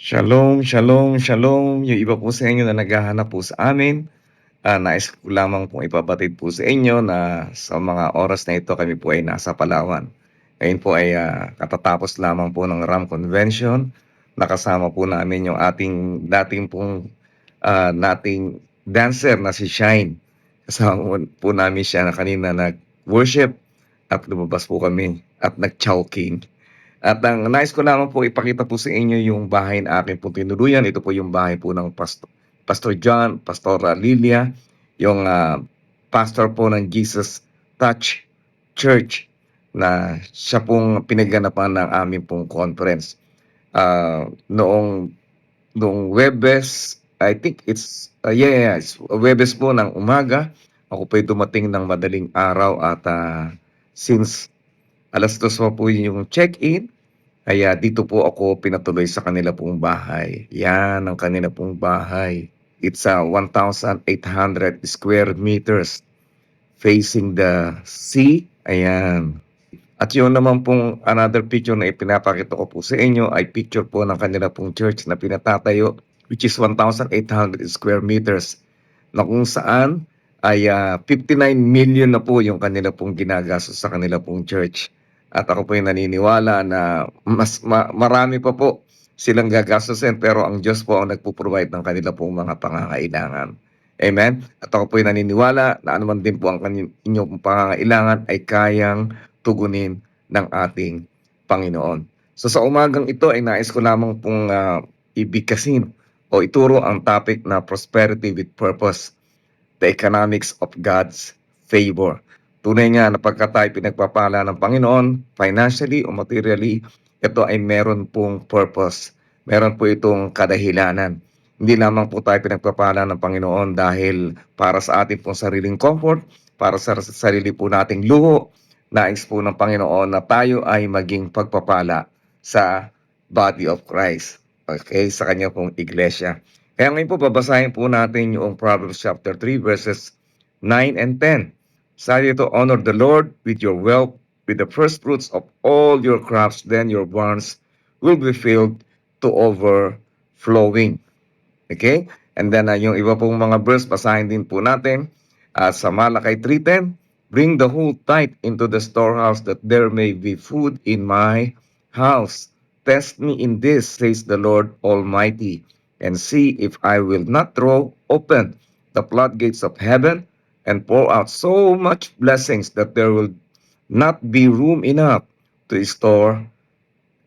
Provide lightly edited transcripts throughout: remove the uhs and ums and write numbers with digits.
Shalom, shalom, shalom. Yung iba po sa inyo na naghahanap po sa amin, nais ko lamang pong ipabatid po sa inyo na sa mga oras na ito kami po ay nasa Palawan. Ngayon po ay katatapos lamang po ng RAM Convention. Nakasama po namin yung ating dating pong nating dancer na si Shine. Kasama po namin siya na kanina nag-worship at lumabas po kami at nag-chowking. At ang nais ko lamang po ipakita po sa inyo yung bahay na akin pong tinuluyan. Ito po yung bahay po ng Pastor John, Pastora Lilia, yung pastor po ng Jesus Touch Church na siya pong pinaganapan ng aming pong conference. Noong Webes, I think it's Webes po ng umaga. Ako po'y dumating ng madaling araw at since alas 2 po yung check-in, kaya dito po ako pinatuloy sa kanila pong bahay. Yan ang kanila pong bahay. It's 1,800 square meters facing the sea. Ayan. At yun naman pong another picture na ipinapakita ko po sa inyo ay picture po ng kanila pong church na pinatatayo, which is 1,800 square meters, na kung saan ay 59 million na po yung kanila pong ginagastos sa kanila pong church. At ako po yung naniniwala na marami pa po silang gagastusin, pero ang Diyos po ang nagpo-provide ng kanila pong mga pangangailangan. Amen? At ako po yung naniniwala na anuman din po ang inyong pangangailangan ay kayang tugunin ng ating Panginoon. So sa umagang ito ay nais ko lamang pong ibigkasin o ituro ang topic na prosperity with purpose, the economics of God's favor. Tunay nga na pagka tayo pinagpapala ng Panginoon, financially o materially, ito ay meron pong purpose. Meron po itong kadahilanan. Hindi lamang po tayo pinagpapala ng Panginoon dahil para sa ating pong sariling comfort, para sa sarili po nating luho. Nais po ng Panginoon na tayo ay maging pagpapala sa body of Christ. Okay, sa kanya pong iglesia. Kaya ngayon po babasahin po natin yung Proverbs chapter 3 verses 9 and 10. Sabi ito, honor the Lord with your wealth, with the first fruits of all your crops, then your barns will be filled to overflowing. Okay? And then yung iba pong mga verse, basahin din po natin. Sa Malakay 3:10, bring the whole tithe into the storehouse that there may be food in my house. Test me in this, says the Lord Almighty, and see if I will not throw open the floodgates of heaven and pour out so much blessings that there will not be room enough to store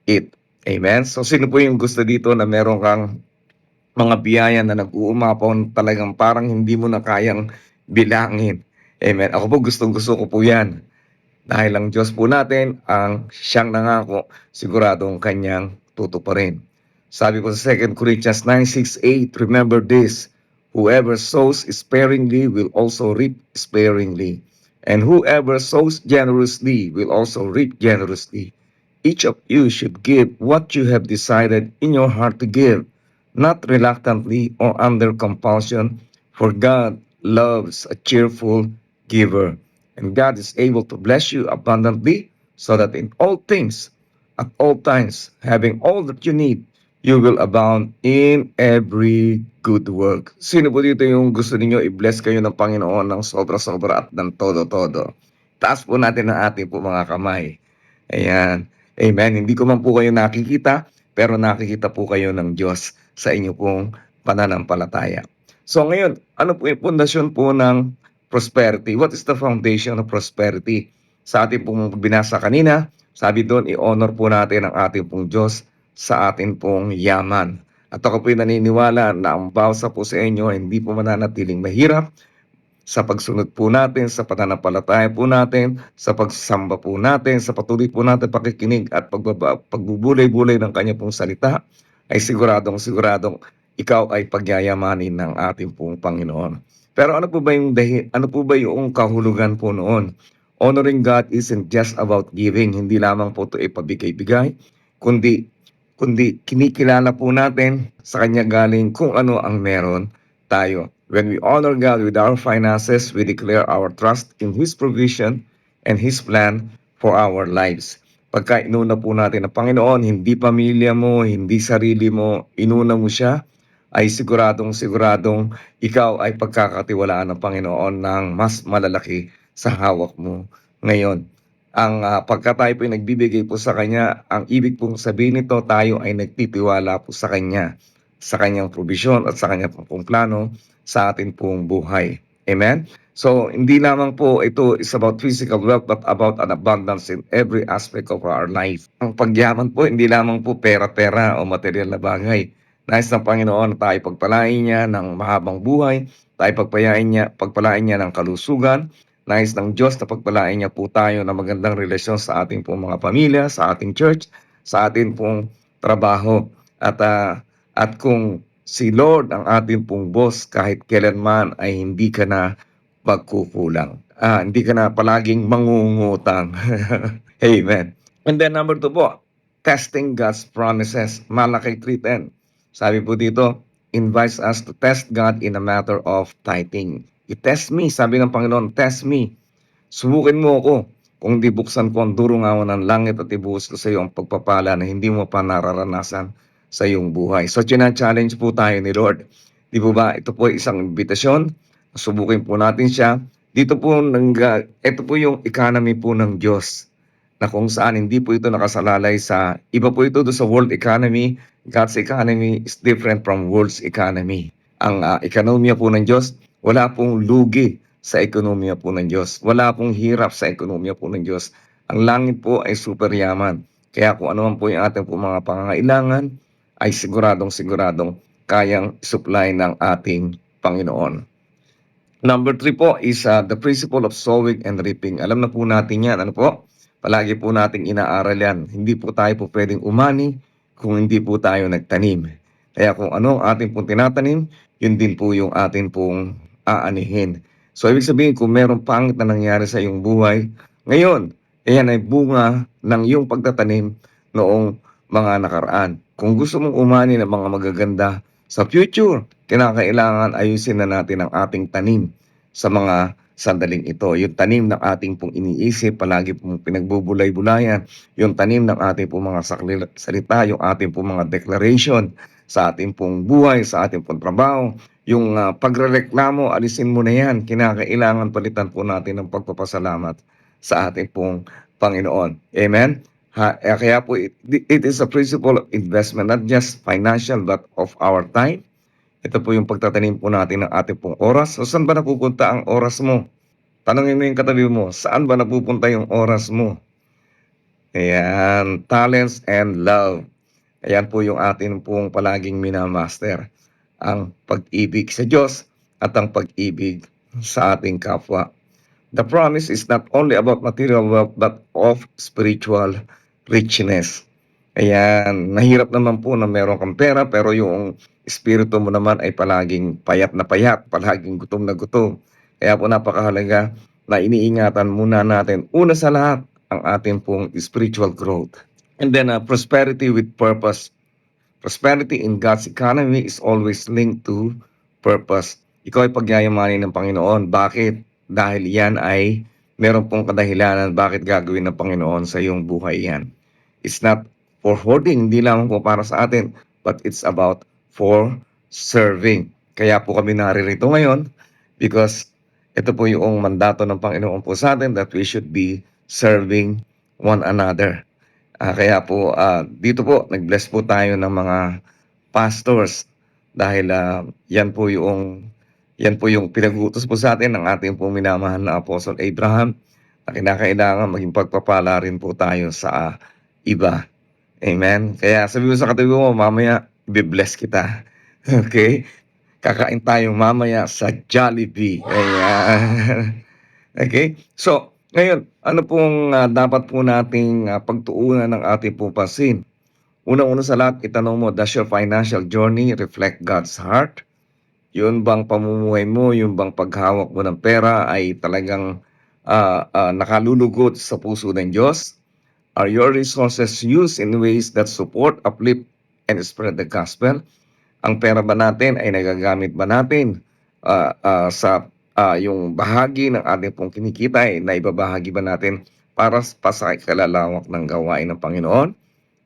it. Amen? So sino po yung gusto dito na meron kang mga biyaya na nag-uumapaw talagang parang hindi mo na kayang bilangin? Amen? Ako po gustong-gusto ko po yan. Dahil ang Diyos po natin, ang siyang nangako, siguradong kanyang tutuparin. Sabi po sa 2 Corinthians 9:6-8, remember this, whoever sows sparingly will also reap sparingly, and whoever sows generously will also reap generously. Each of you should give what you have decided in your heart to give, not reluctantly or under compulsion, for God loves a cheerful giver. And God is able to bless you abundantly, so that in all things, at all times, having all that you need, you will abound in every good work. Sino po dito yung gusto ninyo i-bless kayo ng Panginoon ng sobra-sobra at ng todo-todo? Taas po natin ang ating po mga kamay. Ayan. Amen. Hindi ko man po kayo nakikita, pero nakikita po kayo ng Diyos sa inyo pong pananampalataya. So ngayon, ano po yung pundasyon po ng prosperity? What is the foundation of prosperity? Sa ating pong binasa kanina, sabi doon, i-honor po natin ang ating pong Diyos sa ating pong yaman. At ako po naniniwala na ang bawsa po sa inyo hindi po mananatiling mahirap sa pagsunod po natin, sa pananampalataya po natin, sa pagsasamba po natin, sa patuloy po natin pakikinig at pagbubulay-bulay ng kanya pong salita, ay siguradong ikaw ay pagyayamanin ng ating pong Panginoon. Pero ano po ba yung kahulugan po noon? Honoring God isn't just about giving, hindi lamang po ito ipabigay-bigay, kundi kinikilala po natin sa kanya galing kung ano ang meron tayo. When we honor God with our finances, we declare our trust in His provision and His plan for our lives. Pagka inuna po natin ang Panginoon, hindi pamilya mo, hindi sarili mo, inuna mo siya, ay siguradong-siguradong ikaw ay pagkakatiwalaan ng Panginoon ng mas malalaki sa hawak mo ngayon. Pagka tayo po'y nagbibigay po sa Kanya, ang ibig pong sabihin nito, tayo ay nagtitiwala po sa Kanya, sa Kanyang probisyon at sa Kanyang pong plano sa atin pong buhay. Amen? So, hindi lamang po ito is about physical wealth but about an abundance in every aspect of our life. Ang pagyaman po, hindi lamang po pera-pera o material na bagay. Nais ng Panginoon na tayo pagpalain niya ng mahabang buhay, tayo pagpalain niya ng kalusugan. Nais ng Diyos na pagpalain niya po tayo ng magandang relasyon sa ating pong mga pamilya, sa ating church, sa ating pong trabaho. At kung si Lord ang ating pong boss, kahit kailanman ay hindi ka na magkukulang. Hindi ka na palaging mangungutang. Amen. And then number 2 po, testing God's promises. Malaki 3:10. Sabi po dito, invites us to test God in a matter of tithing. I-test me, sabi ng Panginoon, test me. Subukin mo ako kung di buksan ko ang durungawan ng langit at ibuhos ko sa iyo ang pagpapala na hindi mo pa nararanasan sa iyong buhay. So, challenge po tayo ni Lord. Di po ba? Ito po isang imbitasyon. Subukin po natin siya. Ito po yung economy po ng Diyos na kung saan hindi po ito nakasalalay sa, iba po ito sa world economy. God's economy is different from world's economy. Ang ekonomiya po ng Diyos, wala pong lugi sa ekonomiya po ng Diyos. Wala pong hirap sa ekonomiya po ng Diyos. Ang langit po ay super yaman. Kaya kung ano man po yung ating po mga pangangailangan, ay siguradong kayang supply ng ating Panginoon. Number 3 po is the principle of sowing and reaping. Alam na po natin yan. Ano po? Palagi po nating inaaral yan. Hindi po tayo po pwedeng umani kung hindi po tayo nagtanim. Kaya kung ano ang ating pong tinatanim, yun din po yung ating pong aanihin. So, ibig sabihin, kung meron pangit na nangyari sa iyong buhay, ngayon, ayan ay bunga ng iyong pagtatanim noong mga nakaraan. Kung gusto mong umani ng mga magaganda sa future, kinakailangan ayusin na natin ang ating tanim sa mga sandaling ito. Yung tanim ng ating pong iniisip, palagi pong pinagbubulay-bulayan. Yung tanim ng ating pong mga salita, yung ating pong mga declaration sa ating pong buhay, sa ating pong trabaho. Yung pagrereklamo, alisin mo na yan. Kinakailangan palitan po natin ng pagpapasalamat sa ating pong Panginoon. Amen? Kaya po, it is a principle of investment, not just financial, but of our time. Ito po yung pagtatanim po natin ng ating pong oras. So, saan ba napupunta ang oras mo? Tanungin mo yung katabi mo, saan ba napupunta yung oras mo? Ayan, talents and love. Ayan po yung atin pong palaging minamaster. Ang pag-ibig sa Diyos at ang pag-ibig sa ating kapwa. The promise is not only about material wealth but of spiritual richness. Ayan, nahirap naman po na meron kang pera pero yung espiritu mo naman ay palaging payat na payat, palaging gutom na gutom. Kaya po napakahalaga na iniingatan muna natin una sa lahat ang ating pong spiritual growth. And then prosperity with purpose. Prosperity in God's economy is always linked to purpose. Ikaw ay pagyayamanin ng Panginoon. Bakit? Dahil yan ay meron pong kadahilanan bakit gagawin ng Panginoon sa iyong buhay yan. It's not for hoarding, hindi lang po para sa atin, but it's about for serving. Kaya po kami naririto ngayon because ito po yung mandato ng Panginoon po sa atin that we should be serving one another. Kaya po dito po nag-bless po tayo ng mga pastors dahil yan po yung pinag-uutos po sa atin ng ating pong minamahal na Apostle Abraham na kinakailangan maging pagpapala rin po tayo sa iba. Amen? Kaya sabi mo sa katabi mo, mamaya i-bless kita. Okay? Kakain tayo mamaya sa Jollibee. Ayan. Okay? So, ngayon, ano pong dapat po nating pagtuunan ng ating pong pansin? Unang-una sa lahat, itanong mo, does your financial journey reflect God's heart? Yun bang pamumuhay mo, yung bang paghawak mo ng pera ay talagang nakalulugod sa puso ng Diyos? Are your resources used in ways that support, uplift, and spread the gospel? Ang pera ba natin ay nagagamit ba natin sa yung bahagi ng ating pong kinikita ay naibabahagi ba natin para pa sa ikalalawak ng gawain ng Panginoon?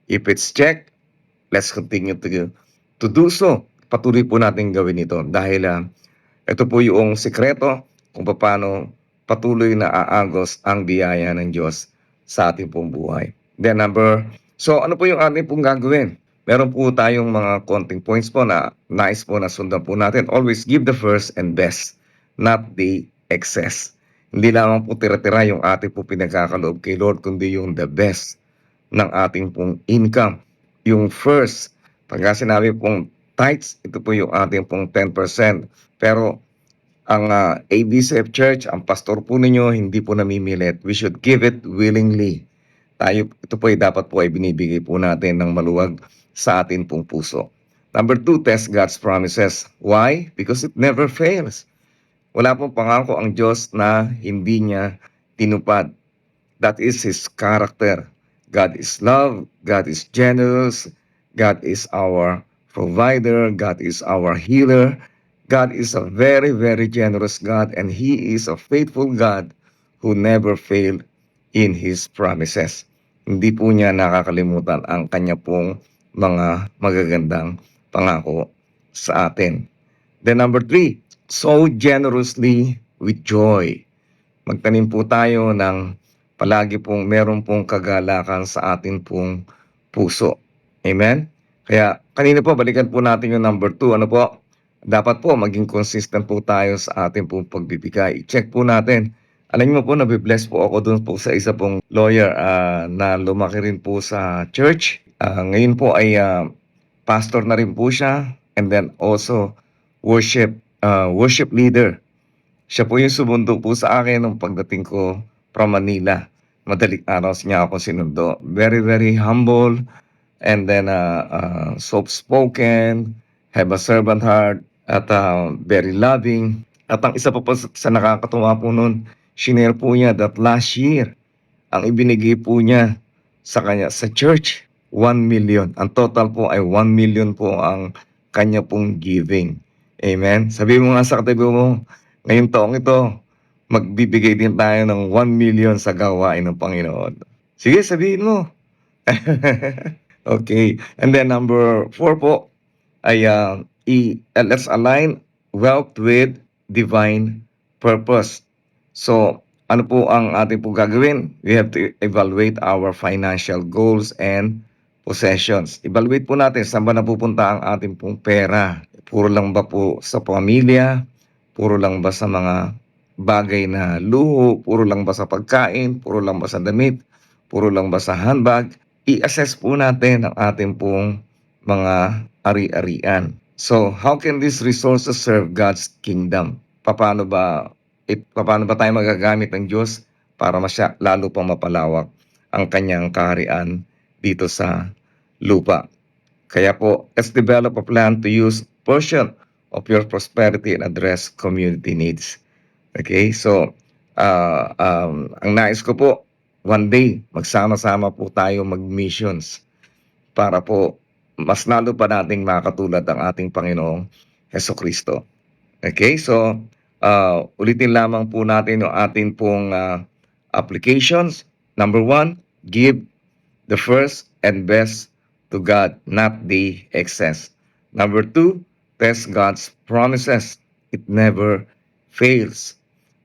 If it's check, let's continue to do so. Patuloy po natin gawin ito dahil ito po yung sikreto kung paano patuloy na aagos ang biyaya ng Diyos sa ating pong buhay. Then so ano po yung ating pong gagawin? Meron po tayong mga konting points po na nice po na sundan po natin. Always give the first and best, not the excess. Hindi lamang po tira-tira yung ating po pinagkakaloob kay Lord, kundi yung the best ng ating pong income. Yung first, pagka sinabi pong tithes, ito po yung ating pong 10%. Pero ang ABCF Church, ang pastor po ninyo, hindi po namimilit. We should give it willingly. Ito po ay dapat po ay binibigay po natin ng maluwag sa atin pong puso. Number 2, test God's promises. Why? Because it never fails. Wala pong pangako ang Diyos na hindi niya tinupad. That is His character. God is love. God is generous. God is our provider. God is our healer. God is a very, very generous God, and He is a faithful God who never failed in His promises. Hindi po niya nakakalimutan ang kanya pong mga magagandang pangako sa atin. Then number 3, sow generously with joy. Magtanim po tayo ng palagi pong meron pong kagalakan sa atin pong puso. Amen? Kaya kanina po, balikan po natin yung number 2. Ano po? Dapat po maging consistent po tayo sa ating pong pagbibigay. I-check po natin. Alam niyo po, nabibless po ako dun po sa isa pong lawyer na lumaki rin po sa church. Ngayon po ay pastor na rin po siya, and then also worship leader. Siya po yung sumundo po sa akin nung pagdating ko from Manila. Madaling araw niya ako sinundo. Very, very humble, and then soft-spoken, have a servant heart, at very loving. At ang isa pa po sa nakakatuwa po nun, shinare po niya that last year, ang ibinigay po niya sa kanya sa church, 1 million. Ang total po ay 1 million po ang kanya pong giving. Amen? Sabi mo nga sa katabi mo, ngayong taong ito, magbibigay din tayo ng 1 million sa gawain ng Panginoon. Sige, sabihin mo. Okay. And then number 4 po ay let's align wealth with divine purpose. So, ano po ang ating po gagawin? We have to evaluate our financial goals and possessions. Evaluate po natin saan ba napupunta ang ating pong pera. Puro lang ba po sa pamilya? Puro lang ba sa mga bagay na luho? Puro lang ba sa pagkain? Puro lang ba sa damit? Puro lang ba sa handbag? I-assess po natin ang ating pong mga ari-arian. So, how can these resources serve God's kingdom? Paano ba tayo magagamit ng Diyos para lalo pang mapalawak ang kanyang kaharian dito sa lupa? Kaya po, let's develop a plan to use portion of your prosperity and address community needs. Okay, so ang nais ko po, one day, magsama-sama po tayo mag-missions para po mas lalo pa nating makatulad ang ating Panginoong Hesukristo. Okay, so ulitin lamang po natin yung ating pong applications. Number 1, give the first and best to God, not the excess. Number 2, test God's promises. It never fails.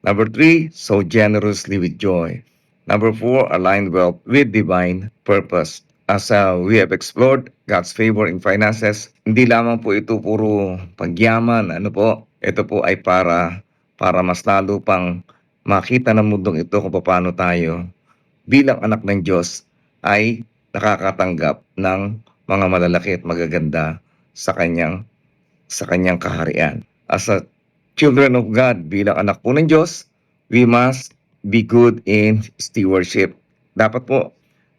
Number 3, sow generously with joy. Number 4, align wealth with divine purpose. As we have explored God's favor in finances, hindi lamang po ito puro pagyaman. Ano po? Ito po ay para mas lalo pang makita ng mundong ito kung paano tayo bilang anak ng Diyos ay nakakatanggap ng mga malalaki at magaganda sa kanyang kaharian. As a children of God, bilang anak po ng Diyos, we must be good in stewardship. Dapat po,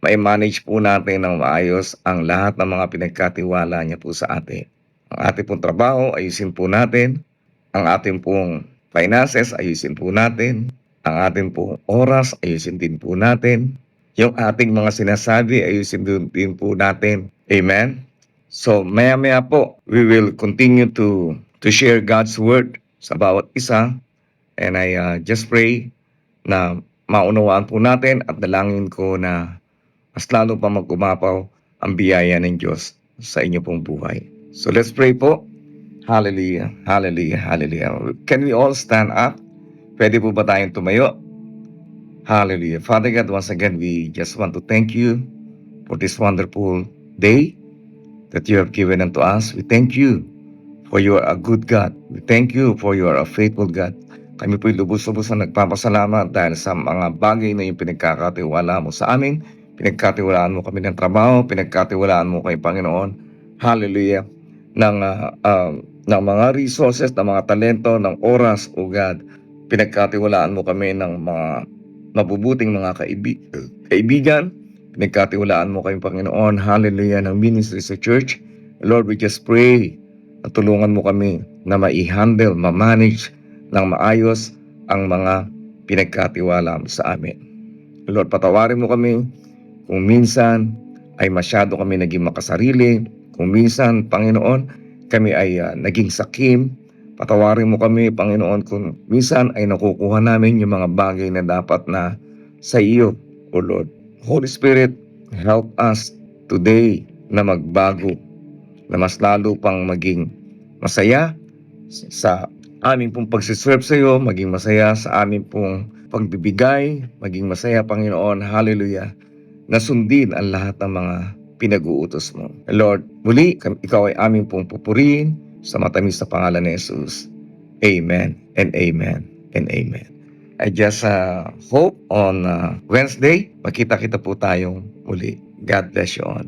ma-manage po natin ng maayos ang lahat ng mga pinagkatiwala niya po sa atin. Ang ating pong trabaho, ayusin po natin. Ang ating pong finances, ayusin po natin. Ang ating pong oras, ayusin din po natin. Yung ating mga sinasabi, ayusin din po natin. Amen? So, maya-maya po, we will continue to share God's word sa bawat isa. And I just pray na maunawaan po natin at dalangin ko na mas lalo pa mag-umapaw ang biyaya ng Diyos sa inyo pong buhay. So let's pray po. Hallelujah, hallelujah, hallelujah. Can we all stand up? Pwede po ba tayong tumayo? Hallelujah. Father God, once again, we just want to thank you for this wonderful day that you have given unto us. We thank you for you are a good God. We thank you for you are a faithful God. Kami po'y lubos-lubos na nagpapasalamat dahil sa mga bagay na yung pinagkakatiwala mo sa amin. Pinagkatiwalaan mo kami ng trabaho, pinagkatiwalaan mo kay Panginoon. Hallelujah. Ng mga resources, ng mga talento, ng oras, O God. Pinagkatiwalaan mo kami ng mga mabubuting mga kaibigan. Pinagkatiwalaan mo kay Panginoon. Hallelujah. Ng ministry sa church. Lord, we just pray at tulungan mo kami na ma-handle, ma-manage ng maayos ang mga pinagkatiwala mo sa amin. Lord, patawarin mo kami kung minsan ay masyado kami naging makasarili, kung minsan, Panginoon, kami ay naging sakim. Patawarin mo kami, Panginoon, kung minsan ay nakukuha namin yung mga bagay na dapat na sa iyo, O Lord. Holy Spirit, help us today na magbago, na mas lalo pang maging masaya sa aming pong pagsiserve sa iyo, maging masaya sa aming pong pagbibigay, maging masaya, Panginoon, hallelujah, na sundin ang lahat ng mga pinag-uutos mo. Lord, muli, ikaw ay aming pong pupurihin sa matamis na pangalan ni Jesus. Amen and amen and amen. I just hope on Wednesday, makita-kita po tayong muli. God bless you all.